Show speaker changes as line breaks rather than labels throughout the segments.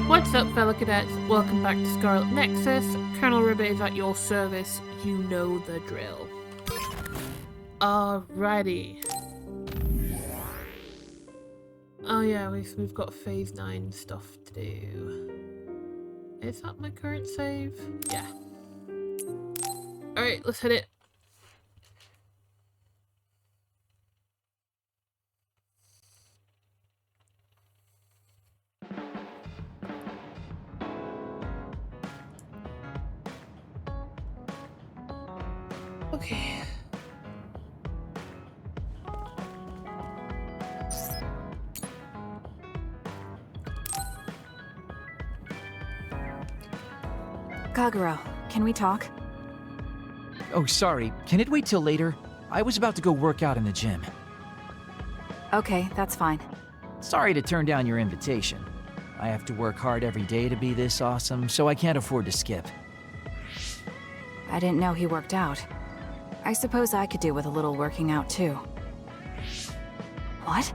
What's up, fellow cadets? Welcome back to Scarlet Nexus. Colonel Ribbe is at your service. You know the drill. Alrighty. Oh yeah, we've got Phase 9 stuff to do. Is that my current save? Yeah. Alright, let's hit it. Okay.
Kagero, can we talk?
Oh, sorry. Can it wait till later? I was about to go work out in the gym.
Okay, that's fine.
Sorry to turn down your invitation. I have to work hard every day to be this awesome, so I can't afford to skip.
I didn't know he worked out. I suppose I could do with a little working out too. What?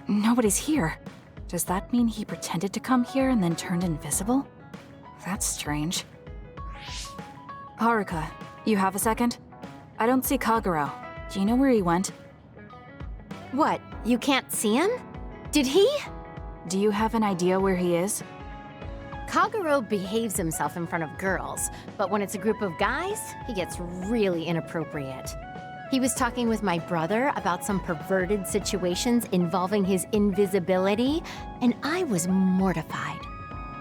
Nobody's here. Does that mean he pretended to come here and then turned invisible? That's strange. Haruka, you have a second? I don't see Kagero. Do you know where he went?
What, you can't see him? Did he?
Do you have an idea where he is?
Kagero behaves himself in front of girls, but when it's a group of guys, he gets really inappropriate. He was talking with my brother about some perverted situations involving his invisibility, and I was mortified.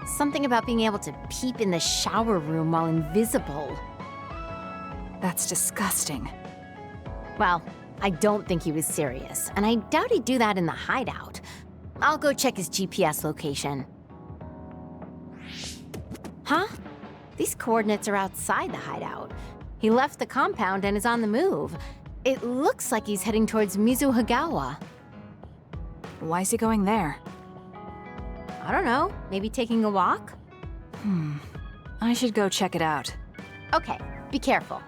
Something about being able to peep in the shower room while invisible.
That's disgusting.
Well, I don't think he was serious, and I doubt he'd do that in the hideout. I'll go check his GPS location. Huh? These coordinates are outside the hideout. He left the compound and is on the move. It looks like he's heading towards Mizuhagawa.
Why is he going there?
I don't know, maybe taking a walk?
I should go check it out.
Okay, be careful.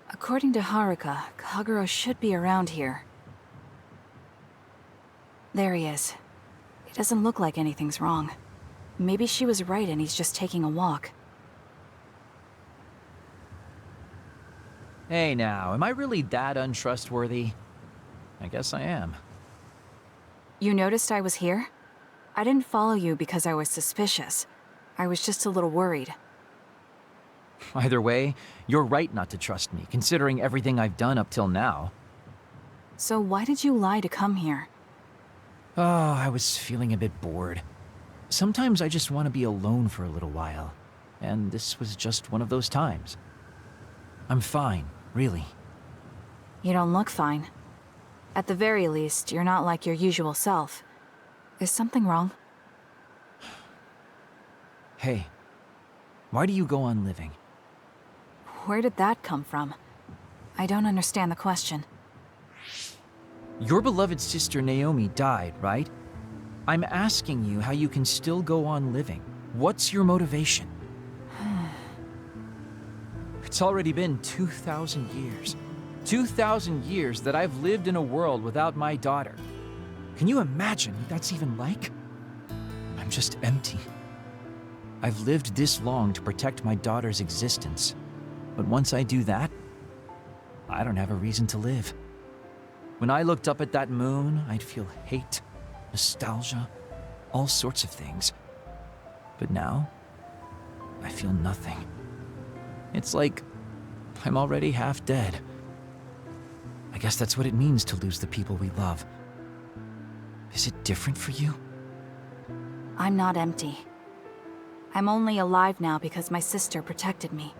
According to Haruka, Kagero should be around here. There he is. It doesn't look like anything's wrong. Maybe she was right and he's just taking a walk.
Hey now, am I really that untrustworthy? I guess I am.
You noticed I was here? I didn't follow you because I was suspicious. I was just a little worried.
Either way, you're right not to trust me, considering everything I've done up till now.
So why did you lie to come here?
Oh, I was feeling a bit bored. Sometimes I just want to be alone for a little while, and this was just one of those times. I'm fine, really.
You don't look fine. At the very least, you're not like your usual self. Is something wrong?
Hey, why do you go on living?
Where did that come from? I don't understand the question.
Your beloved sister Naomi died, right? I'm asking you how you can still go on living. What's your motivation? It's already been 2,000 years. 2,000 years that I've lived in a world without my daughter. Can you imagine what that's even like? I'm just empty. I've lived this long to protect my daughter's existence. But once I do that, I don't have a reason to live. When I looked up at that moon, I'd feel hate, nostalgia, all sorts of things. But now, I feel nothing. It's like I'm already half dead. I guess that's what it means to lose the people we love. Is it different for you?
I'm not empty. I'm only alive now because my sister protected me.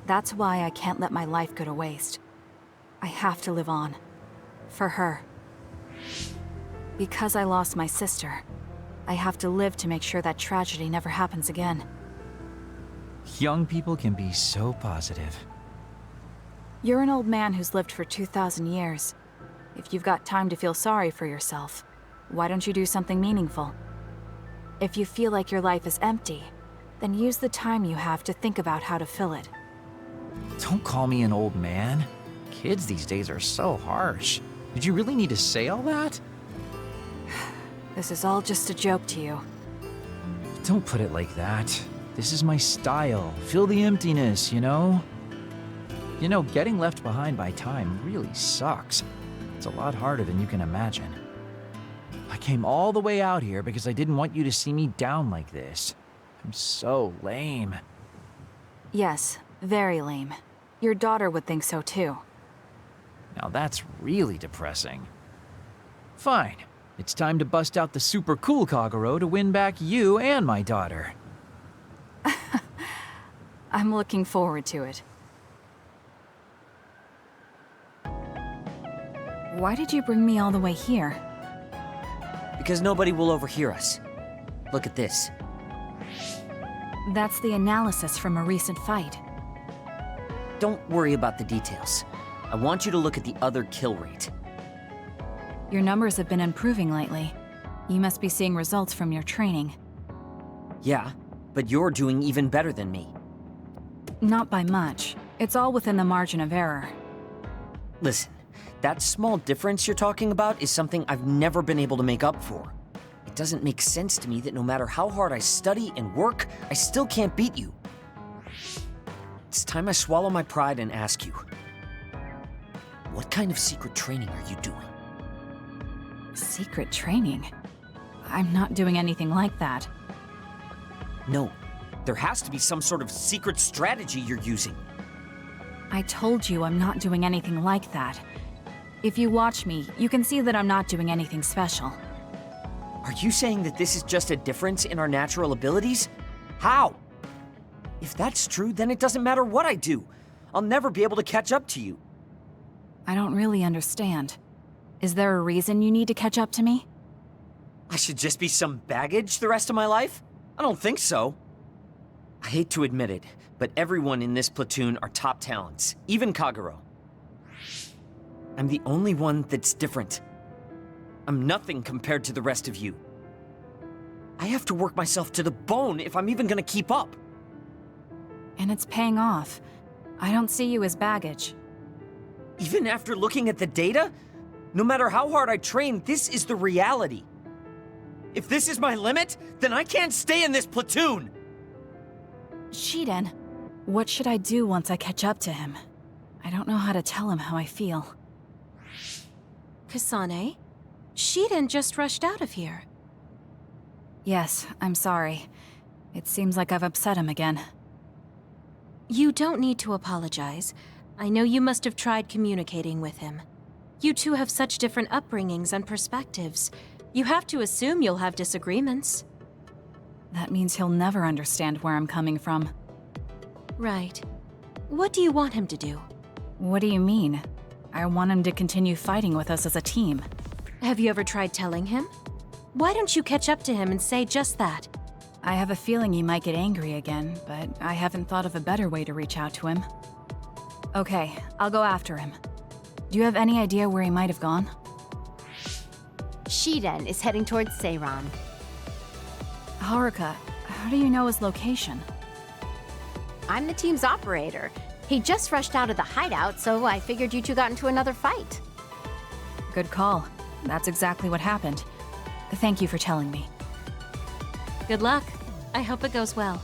That's why I can't let my life go to waste. I have to live on. For her. Because I lost my sister, I have to live to make sure that tragedy never happens again.
Young people can be so positive.
You're an old man who's lived for 2,000 years. If you've got time to feel sorry for yourself, why don't you do something meaningful? If you feel like your life is empty, then use the time you have to think about how to fill it.
Don't call me an old man. Kids these days are so harsh. Did you really need to say all that?
This is all just a joke to you.
Don't put it like that. This is my style. Fill the emptiness, you know? You know, getting left behind by time really sucks. It's a lot harder than you can imagine. I came all the way out here because I didn't want you to see me down like this. I'm so lame.
Yes, very lame. Your daughter would think so too.
Now that's really depressing. Fine. It's time to bust out the super cool Kagero to win back you and my daughter.
I'm looking forward to it. Why did you bring me all the way here?
Because nobody will overhear us. Look at this.
That's the analysis from a recent fight.
Don't worry about the details. I want you to look at the other kill rate.
Your numbers have been improving lately. You must be seeing results from your training.
Yeah, but you're doing even better than me.
Not by much. It's all within the margin of error.
Listen, that small difference you're talking about is something I've never been able to make up for. It doesn't make sense to me that no matter how hard I study and work, I still can't beat you. It's time I swallow my pride and ask you, what kind of secret training are you doing?
Secret training? I'm not doing anything like that.
No, there has to be some sort of secret strategy you're using.
I told you I'm not doing anything like that. If you watch me, you can see that I'm not doing anything special.
Are you saying that this is just a difference in our natural abilities? How? If that's true, then it doesn't matter what I do. I'll never be able to catch up to you.
I don't really understand. Is there a reason you need to catch up to me?
I should just be some baggage the rest of my life? I don't think so. I hate to admit it, but everyone in this platoon are top talents, even Kagero. I'm the only one that's different. I'm nothing compared to the rest of you. I have to work myself to the bone if I'm even gonna keep up.
And it's paying off. I don't see you as baggage.
Even after looking at the data? No matter how hard I train, this is the reality. If this is my limit, then I can't stay in this platoon!
Shiden, what should I do once I catch up to him? I don't know how to tell him how I feel.
Kasane? Shiden just rushed out of here.
Yes, I'm sorry. It seems like I've upset him again.
You don't need to apologize. I know you must have tried communicating with him. You two have such different upbringings and perspectives. You have to assume you'll have disagreements.
That means he'll never understand where I'm coming from.
Right. What do you want him to do?
What do you mean? I want him to continue fighting with us as a team.
Have you ever tried telling him? Why don't you catch up to him and say just that?
I have a feeling he might get angry again, but I haven't thought of a better way to reach out to him. Okay, I'll go after him. Do you have any idea where he might have gone?
Shiden is heading towards Seiran.
Haruka, how do you know his location?
I'm the team's operator. He just rushed out of the hideout, so I figured you two got into another fight.
Good call. That's exactly what happened. Thank you for telling me.
Good luck. I hope it goes well.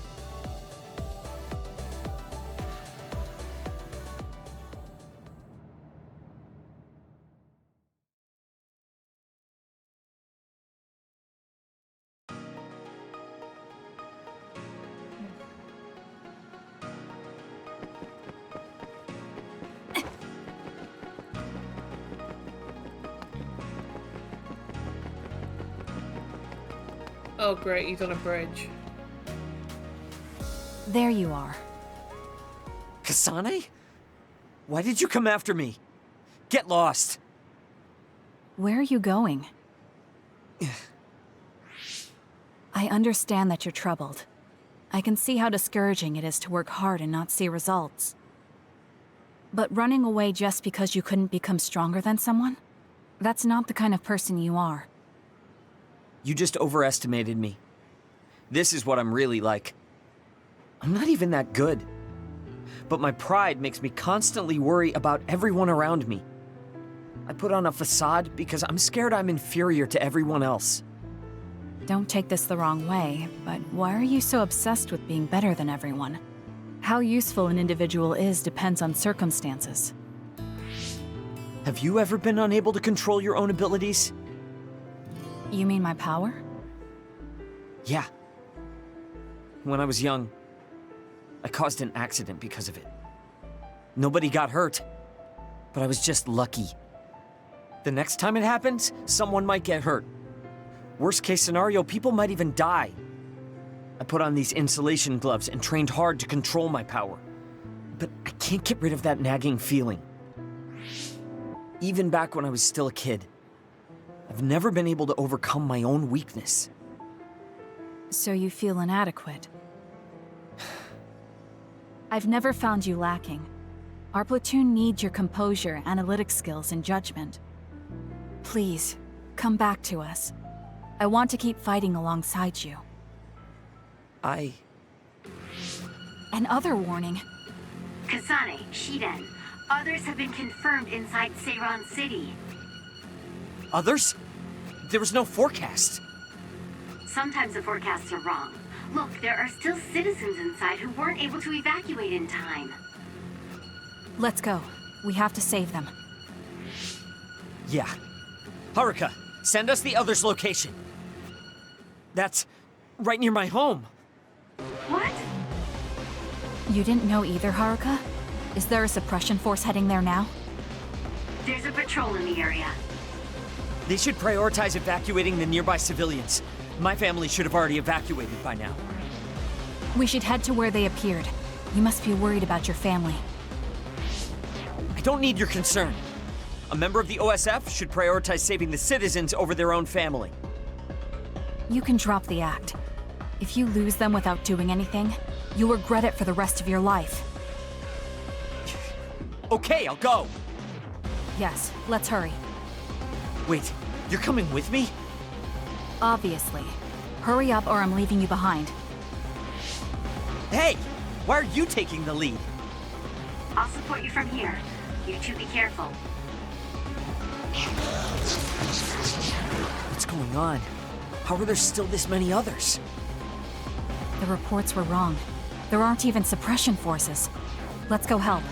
Oh great, he's on a bridge.
There you are.
Kasane? Why did you come after me? Get lost!
Where are you going? I understand that you're troubled. I can see how discouraging it is to work hard and not see results. But running away just because you couldn't become stronger than someone? That's not the kind of person you are.
You just overestimated me. This is what I'm really like. I'm not even that good. but my pride makes me constantly worry about everyone around me. I put on a facade because I'm scared I'm inferior to everyone else.
Don't take this the wrong way, but why are you so obsessed with being better than everyone? How useful an individual is depends on circumstances.
Have you ever been unable to control your own abilities?
You mean my power?
Yeah. When I was young, I caused an accident because of it. Nobody got hurt, but I was just lucky. The next time it happens, someone might get hurt. Worst case scenario, people might even die. I put on these insulation gloves and trained hard to control my power. But I can't get rid of that nagging feeling. Even back when I was still a kid, I've never been able to overcome my own weakness.
So you feel inadequate? I've never found you lacking. Our platoon needs your composure, analytic skills, and judgment. Please, come back to us. I want to keep fighting alongside you. Another warning.
Kasane, Shiden. Others have been confirmed inside Seiran City.
Others? There was no forecast.
Sometimes the forecasts are wrong. Look, there are still citizens inside who weren't able to evacuate in time.
Let's go. We have to save them.
Yeah. Haruka, send us the others' location. That's right near my home.
What?
You didn't know either, Haruka? Is there a suppression force heading there now?
There's a patrol in the area.
They should prioritize evacuating the nearby civilians. My family should have already evacuated by now.
We should head to where they appeared. You must be worried about your family.
I don't need your concern. A member of the OSF should prioritize saving the citizens over their own family.
You can drop the act. If you lose them without doing anything, you'll regret it for the rest of your life.
Okay, I'll go.
Yes, let's hurry.
Wait, you're coming with me?
Obviously. Hurry up or I'm leaving you behind.
Hey, why are you taking the lead?
I'll support you from here. You two be careful.
What's going on? How are there still this many others?
The reports were wrong. There aren't even suppression forces. Let's go help.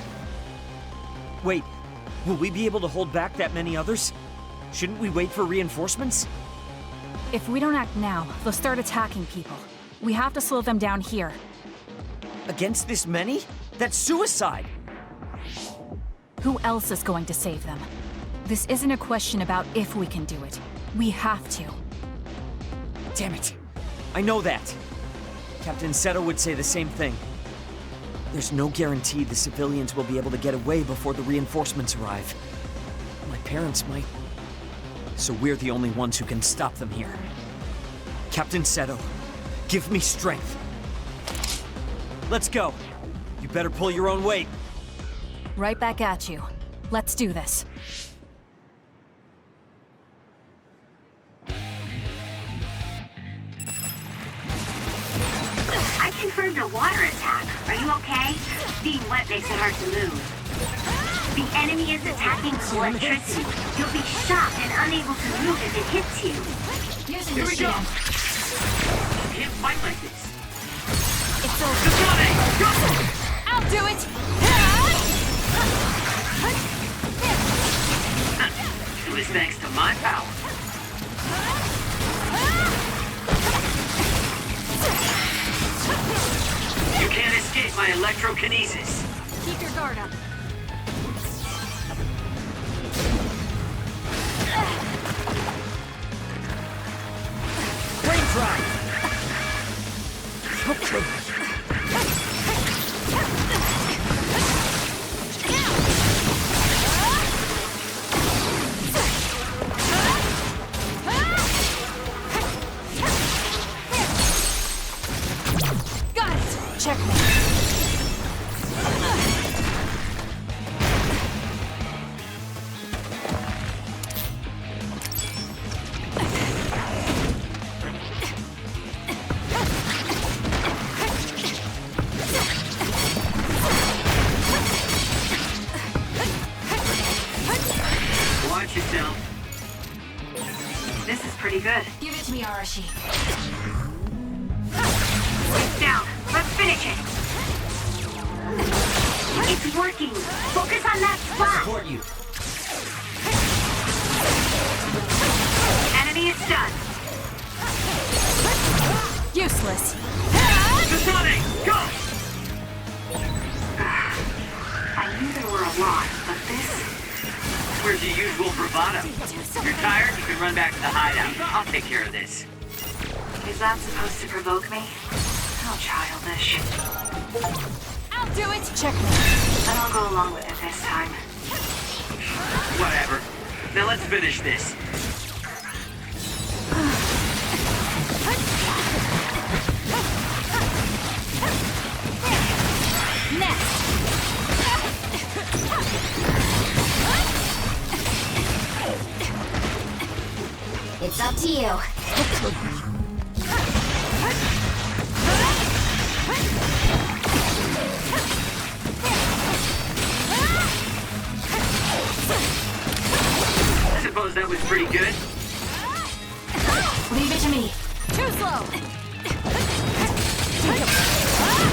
Wait, will we be able to hold back that many others? Shouldn't we wait for reinforcements?
If we don't act now, they'll start attacking people. We have to slow them down here.
Against this many? That's suicide!
Who else is going to save them? This isn't a question about if we can do it. We have to.
Damn it! I know that! Captain Seto would say the same thing. There's no guarantee the civilians will be able to get away before the reinforcements arrive. My parents might. So we're the only ones who can stop them here. Captain Seto, give me strength. Let's go. You better pull your own weight.
Right back at you. Let's do this.
I confirmed a water attack. Are you okay? Being wet makes it hard to move. The enemy is attacking with electricity. You'll be shocked and unable to move if it hits you.
Here we go.
You can't fight like this.
It's over. I'll do it!
It was thanks to my power. You can't escape my electrokinesis.
Keep your guard up.
Brain drive! Okay.
Got it! Checkmate.
pretty good.
Give it to me, Arashi.
It's down. Let's finish it. It's working. Focus on that spot.
Support you.
Enemy is stunned.
Useless.
Kasane, go! I knew there were a lot, but this...
Where's your usual bravado? You're tired? You can run back to the hideout. I'll take care of this.
Is that supposed to provoke me? How childish.
I'll do it. Check me.
Then I'll go along with it this time.
Whatever. Now let's finish this.
It's up to you.
I suppose that was pretty good.
Leave it to me.
Too slow.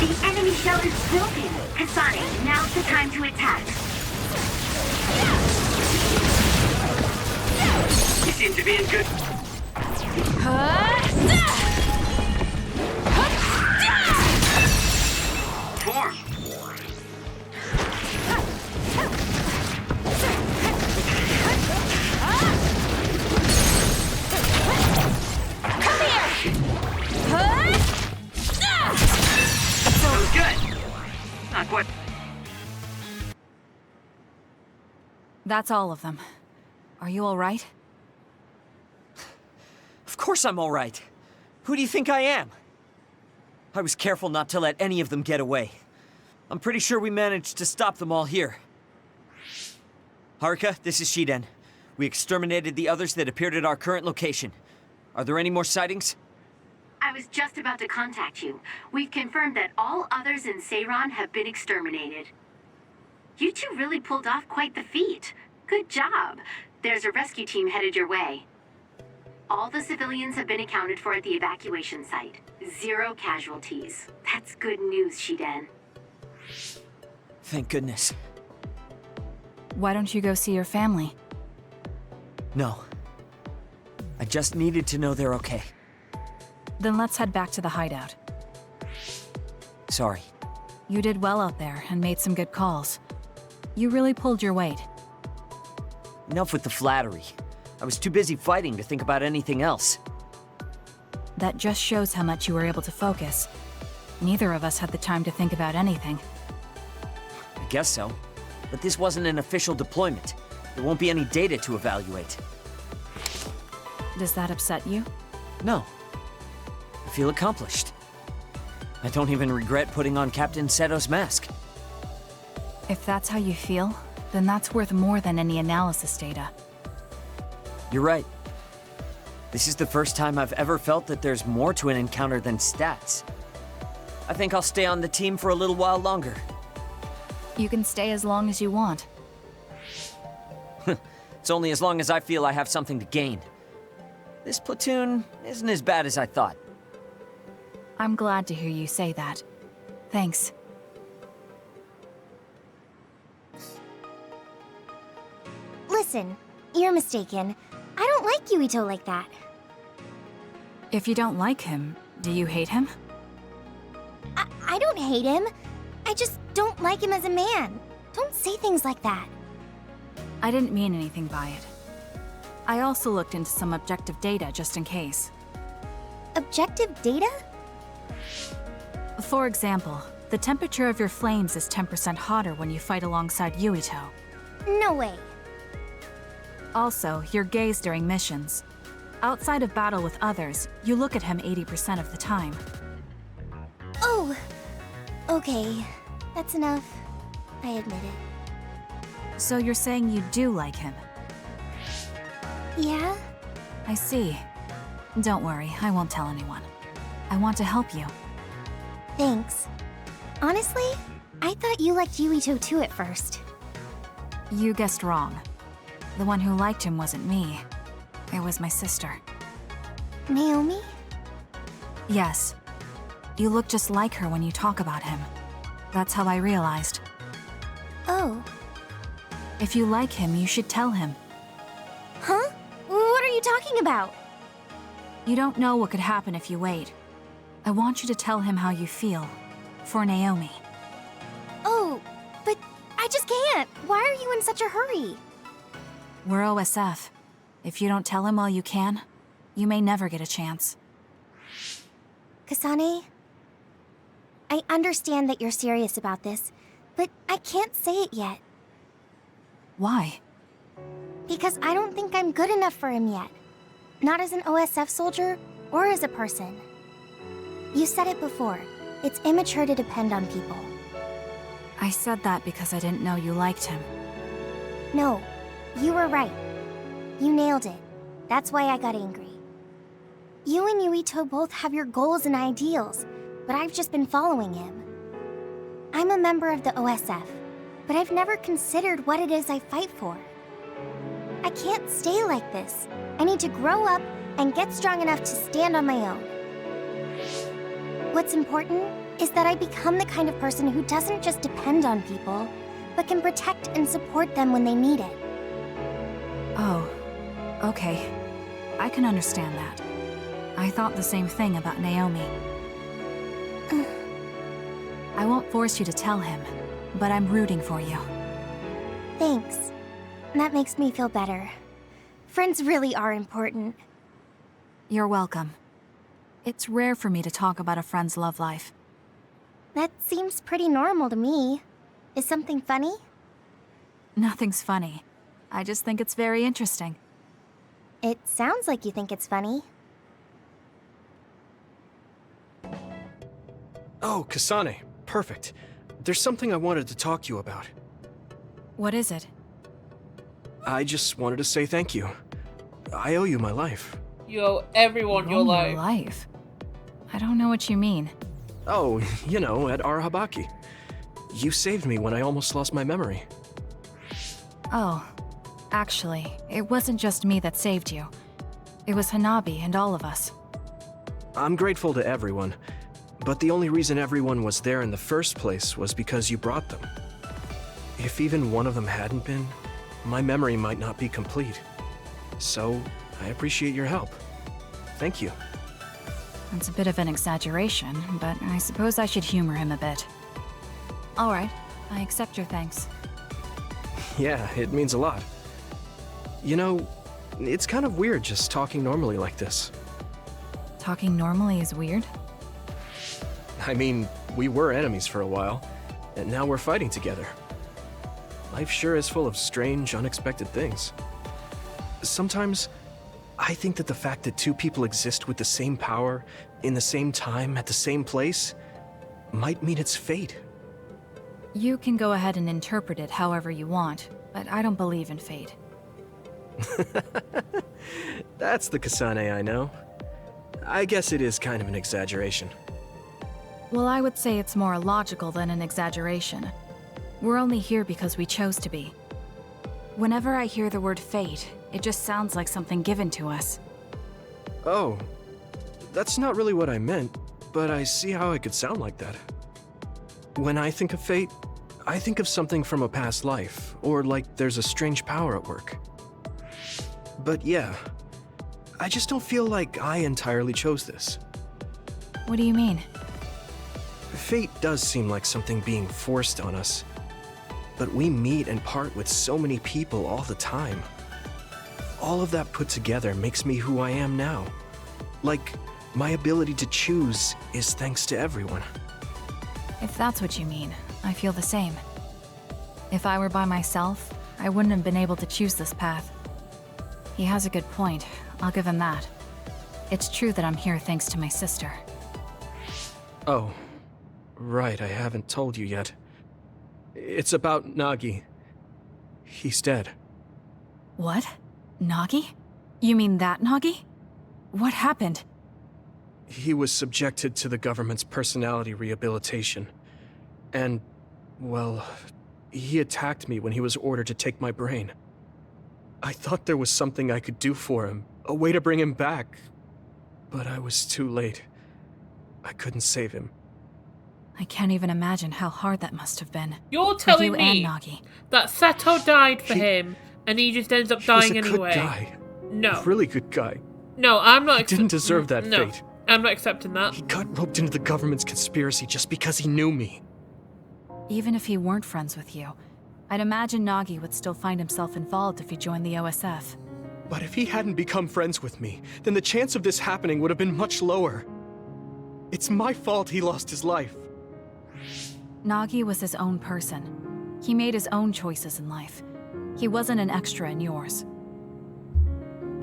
The enemy shell is broken. Kasane, now's the time to attack.
You seem to be in good... form. That was good. Not quite...
That's all of them. Are you all right?
Of course I'm all right. Who do you think I am? I was careful not to let any of them get away. I'm pretty sure we managed to stop them all here. Haruka, this is Shiden. We exterminated the others that appeared at our current location. Are there any more sightings?
I was just about to contact you. We've confirmed that all others in Seiran have been exterminated. You two really pulled off quite the feat. Good job. There's a rescue team headed your way. All the civilians have been accounted for at the evacuation site. 0 casualties. That's good news, Shiden.
Thank goodness.
Why don't you go see your family?
No. I just needed to know they're okay.
Then let's head back to the hideout.
Sorry.
You did well out there and made some good calls. You really pulled your weight.
Enough with the flattery. I was too busy fighting to think about anything else.
That just shows how much you were able to focus. Neither of us had the time to think about anything.
I guess so. But this wasn't an official deployment. There won't be any data to evaluate.
Does that upset you?
No. I feel accomplished. I don't even regret putting on Captain Seto's mask.
If that's how you feel, then that's worth more than any analysis data.
You're right. This is the first time I've ever felt that there's more to an encounter than stats. I think I'll stay on the team for a little while longer.
You can stay as long as you want.
It's only as long as I feel I have something to gain. This platoon isn't as bad as I thought.
I'm glad to hear you say that. Thanks.
Listen, you're mistaken. I don't like Yuito like that.
If you don't like him, do you hate him?
I don't hate him. I just don't like him as a man. Don't say things like that.
I didn't mean anything by it. I also looked into some objective data just in case.
Objective data?
For example, the temperature of your flames is 10% hotter when you fight alongside Yuito.
No way.
Also, your gaze during missions. Outside of battle with others, you look at him 80% of the time.
Oh, okay. That's enough. I admit it.
So you're saying you do like him?
Yeah?
I see. Don't worry, I won't tell anyone. I want to help you.
Thanks. Honestly, I thought you liked Yuito too at first.
You guessed wrong. The one who liked him wasn't me. It was my sister.
Naomi?
Yes. You look just like her when you talk about him. That's how I realized.
Oh.
If you like him, you should tell him.
Huh? What are you talking about?
You don't know what could happen if you wait. I want you to tell him how you feel. For Naomi.
Oh, but I just can't. Why are you in such a hurry?
We're OSF. If you don't tell him while you can, you may never get a chance.
Kasane, I understand that you're serious about this, but I can't say it yet.
Why?
Because I don't think I'm good enough for him yet. Not as an OSF soldier, or as a person. You said it before. It's immature to depend on people.
I said that because I didn't know you liked him.
No, you were right. You nailed it. That's why I got angry. You and Yuito both have your goals and ideals, but I've just been following him. I'm a member of the OSF, but I've never considered what it is I fight for. I can't stay like this. I need to grow up and get strong enough to stand on my own. What's important is that I become the kind of person who doesn't just depend on people, but can protect and support them when they need it.
Oh, okay. I can understand that. I thought the same thing about Naomi. I won't force you to tell him, but I'm rooting for you.
Thanks. That makes me feel better. Friends really are important.
You're welcome. It's rare for me to talk about a friend's love life.
That seems pretty normal to me. Is something funny?
Nothing's funny. I just think it's very interesting.
It sounds like you think it's funny.
Oh, Kasane. Perfect. There's something I wanted to talk to you about.
What is it?
I just wanted to say thank you. I owe you my life.
You owe everyone your life.
I don't know what you mean.
Oh, you know, at Arahabaki. You saved me when I almost lost my memory.
Oh, actually, it wasn't just me that saved you. It was Hanabi and all of us.
I'm grateful to everyone, but the only reason everyone was there in the first place was because you brought them. If even one of them hadn't been, my memory might not be complete. So, I appreciate your help. Thank you.
It's a bit of an exaggeration, but I suppose I should humor him a bit. All right, I accept your thanks.
Yeah, it means a lot. You know, it's kind of weird just talking normally like this.
Talking normally is weird?
I mean, we were enemies for a while, and now we're fighting together. Life sure is full of strange, unexpected things. Sometimes, I think that the fact that two people exist with the same power, in the same time, at the same place, might mean it's fate.
You can go ahead and interpret it however you want, but I don't believe in fate.
That's the Kasane I know. I guess it is kind of an exaggeration.
Well, I would say it's more logical than an exaggeration. We're only here because we chose to be. Whenever I hear the word fate, it just sounds like something given to us.
Oh, that's not really what I meant, but I see how it could sound like that. When I think of fate, I think of something from a past life, or like there's a strange power at work. But yeah, I just don't feel like I entirely chose this.
What do you mean?
Fate does seem like something being forced on us. But we meet and part with so many people all the time. All of that put together makes me who I am now. Like, my ability to choose is thanks to everyone.
If that's what you mean, I feel the same. If I were by myself, I wouldn't have been able to choose this path. He has a good point, I'll give him that. It's true that I'm here thanks to my sister.
Oh, right, I haven't told you yet. It's about Nagi. He's dead.
What? Nagi? You mean that Nagi? What happened?
He was subjected to the government's personality rehabilitation. And, well, he attacked me when he was ordered to take my brain. I thought there was something I could do for him, a way to bring him back. But I was too late. I couldn't save him.
I can't even imagine how hard that must have been.
You're
For
telling
you and
me
Nagi.
that Seto died for him, and he just ends up dying
He was a
anyway?
good guy.
No.
A really good guy.
No, I'm not.
He didn't deserve that
no,
fate.
I'm not accepting that.
He got roped into the government's conspiracy just because he knew me.
Even if he weren't friends with you, I'd imagine Nagi would still find himself involved if he joined the OSF.
But if he hadn't become friends with me, then the chance of this happening would have been much lower. It's my fault he lost his life.
Nagi was his own person. He made his own choices in life. He wasn't an extra in yours.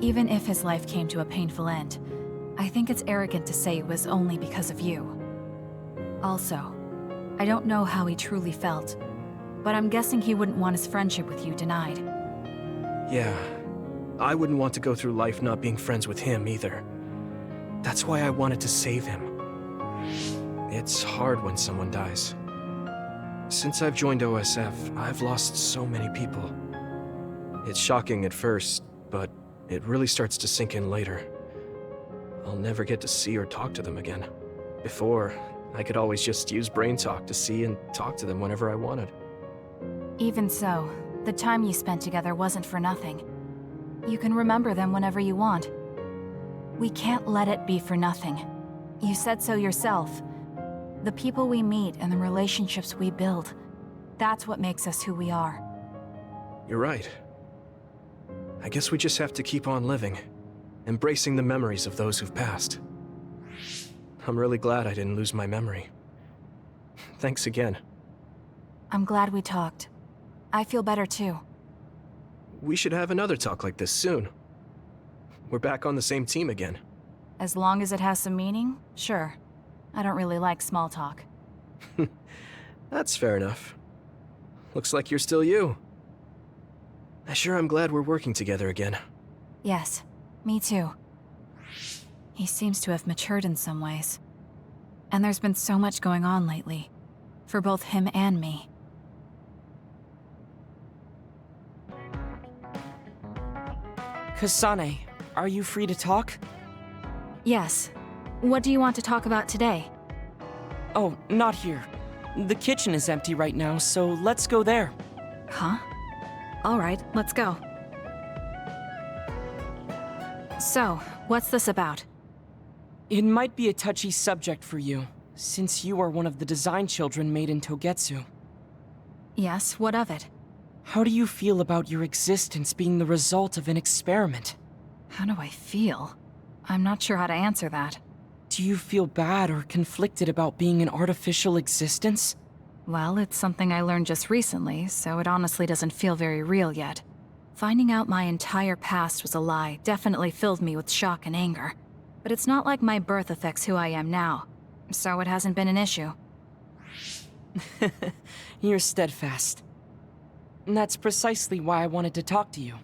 Even if his life came to a painful end, I think it's arrogant to say it was only because of you. Also, I don't know how he truly felt, but I'm guessing he wouldn't want his friendship with you denied.
Yeah, I wouldn't want to go through life not being friends with him either. That's why I wanted to save him. It's hard when someone dies. Since I've joined OSF, I've lost so many people. It's shocking at first, but it really starts to sink in later. I'll never get to see or talk to them again. Before, I could always just use brain talk to see and talk to them whenever I wanted.
Even so, the time you spent together wasn't for nothing. You can remember them whenever you want. We can't let it be for nothing. You said so yourself. The people we meet and the relationships we build, that's what makes us who we are.
You're right. I guess we just have to keep on living, embracing the memories of those who've passed. I'm really glad I didn't lose my memory. Thanks again.
I'm glad we talked. I feel better too.
We should have another talk like this soon. We're back on the same team again.
As long as it has some meaning, sure. I don't really like small talk.
That's fair enough. Looks like you're still you. I sure am glad we're working together again.
Yes, me too. He seems to have matured in some ways. And there's been so much going on lately. For both him and me.
Kasane, are you free to talk?
Yes. What do you want to talk about today?
Oh, not here. The kitchen is empty right now, so let's go there.
Huh? Alright, let's go. So, what's this about?
It might be a touchy subject for you, since you are one of the design children made in Togetsu.
Yes, what of it?
How do you feel about your existence being the result of an experiment?
How do I feel? I'm not sure how to answer that.
Do you feel bad or conflicted about being an artificial existence?
Well, it's something I learned just recently, so it honestly doesn't feel very real yet. Finding out my entire past was a lie definitely filled me with shock and anger. But it's not like my birth affects who I am now, so it hasn't been an issue.
You're steadfast. And that's precisely why I wanted to talk to you.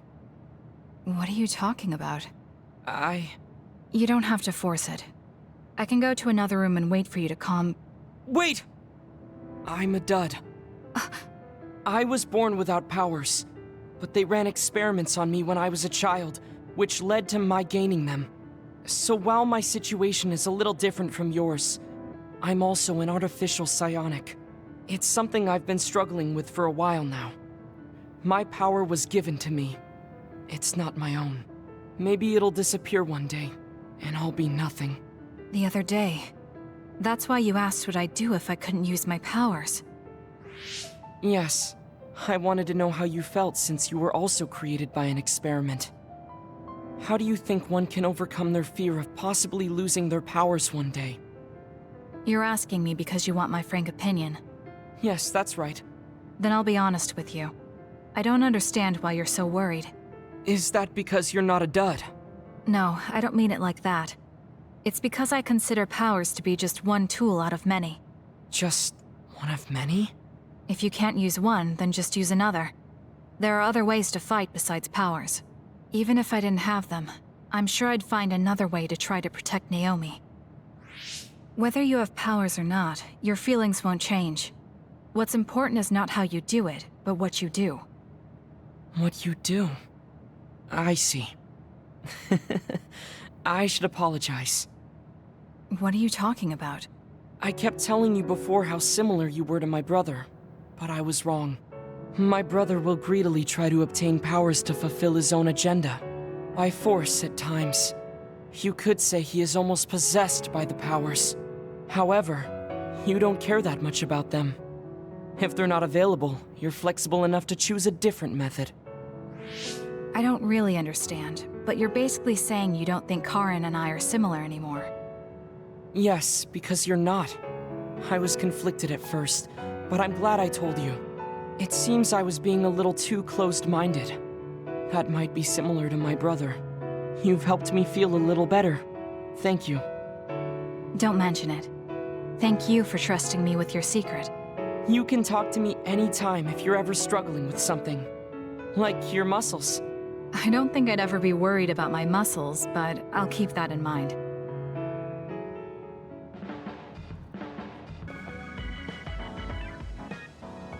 What are you talking about?
You
don't have to force it. I can go to another room and wait for you to calm...
Wait! I'm a dud. I was born without powers, but they ran experiments on me when I was a child, which led to my gaining them. So while my situation is a little different from yours, I'm also an artificial psionic. It's something I've been struggling with for a while now. My power was given to me. It's not my own. Maybe it'll disappear one day, and I'll be nothing.
The other day. That's why you asked what I'd do if I couldn't use my powers.
Yes. I wanted to know how you felt since you were also created by an experiment. How do you think one can overcome their fear of possibly losing their powers one day?
You're asking me because you want my frank opinion.
Yes, that's right.
Then I'll be honest with you. I don't understand why you're so worried.
Is that because you're not a dud?
No, I don't mean it like that. It's because I consider powers to be just one tool out of many.
Just one of many?
If you can't use one, then just use another. There are other ways to fight besides powers. Even if I didn't have them, I'm sure I'd find another way to try to protect Naomi. Whether you have powers or not, your feelings won't change. What's important is not how you do it, but what you do.
What you do? I see. I should apologize.
What are you talking about?
I kept telling you before how similar you were to my brother, but I was wrong. My brother will greedily try to obtain powers to fulfill his own agenda. By force at times. You could say he is almost possessed by the powers. However, you don't care that much about them. If they're not available, you're flexible enough to choose a different method.
I don't really understand, but you're basically saying you don't think Karin and I are similar anymore.
Yes, because you're not. I was conflicted at first, but I'm glad I told you. It seems I was being a little too closed-minded. That might be similar to my brother. You've helped me feel a little better. Thank you.
Don't mention it. Thank you for trusting me with your secret.
You can talk to me anytime if you're ever struggling with something. Like your muscles.
I don't think I'd ever be worried about my muscles, but I'll keep that in mind.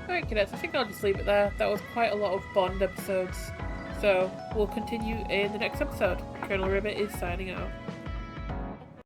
Alright, cadets, I think I'll just leave it there. That was quite a lot of Bond episodes. So, we'll continue in the next episode. Colonel Ribbit is signing out.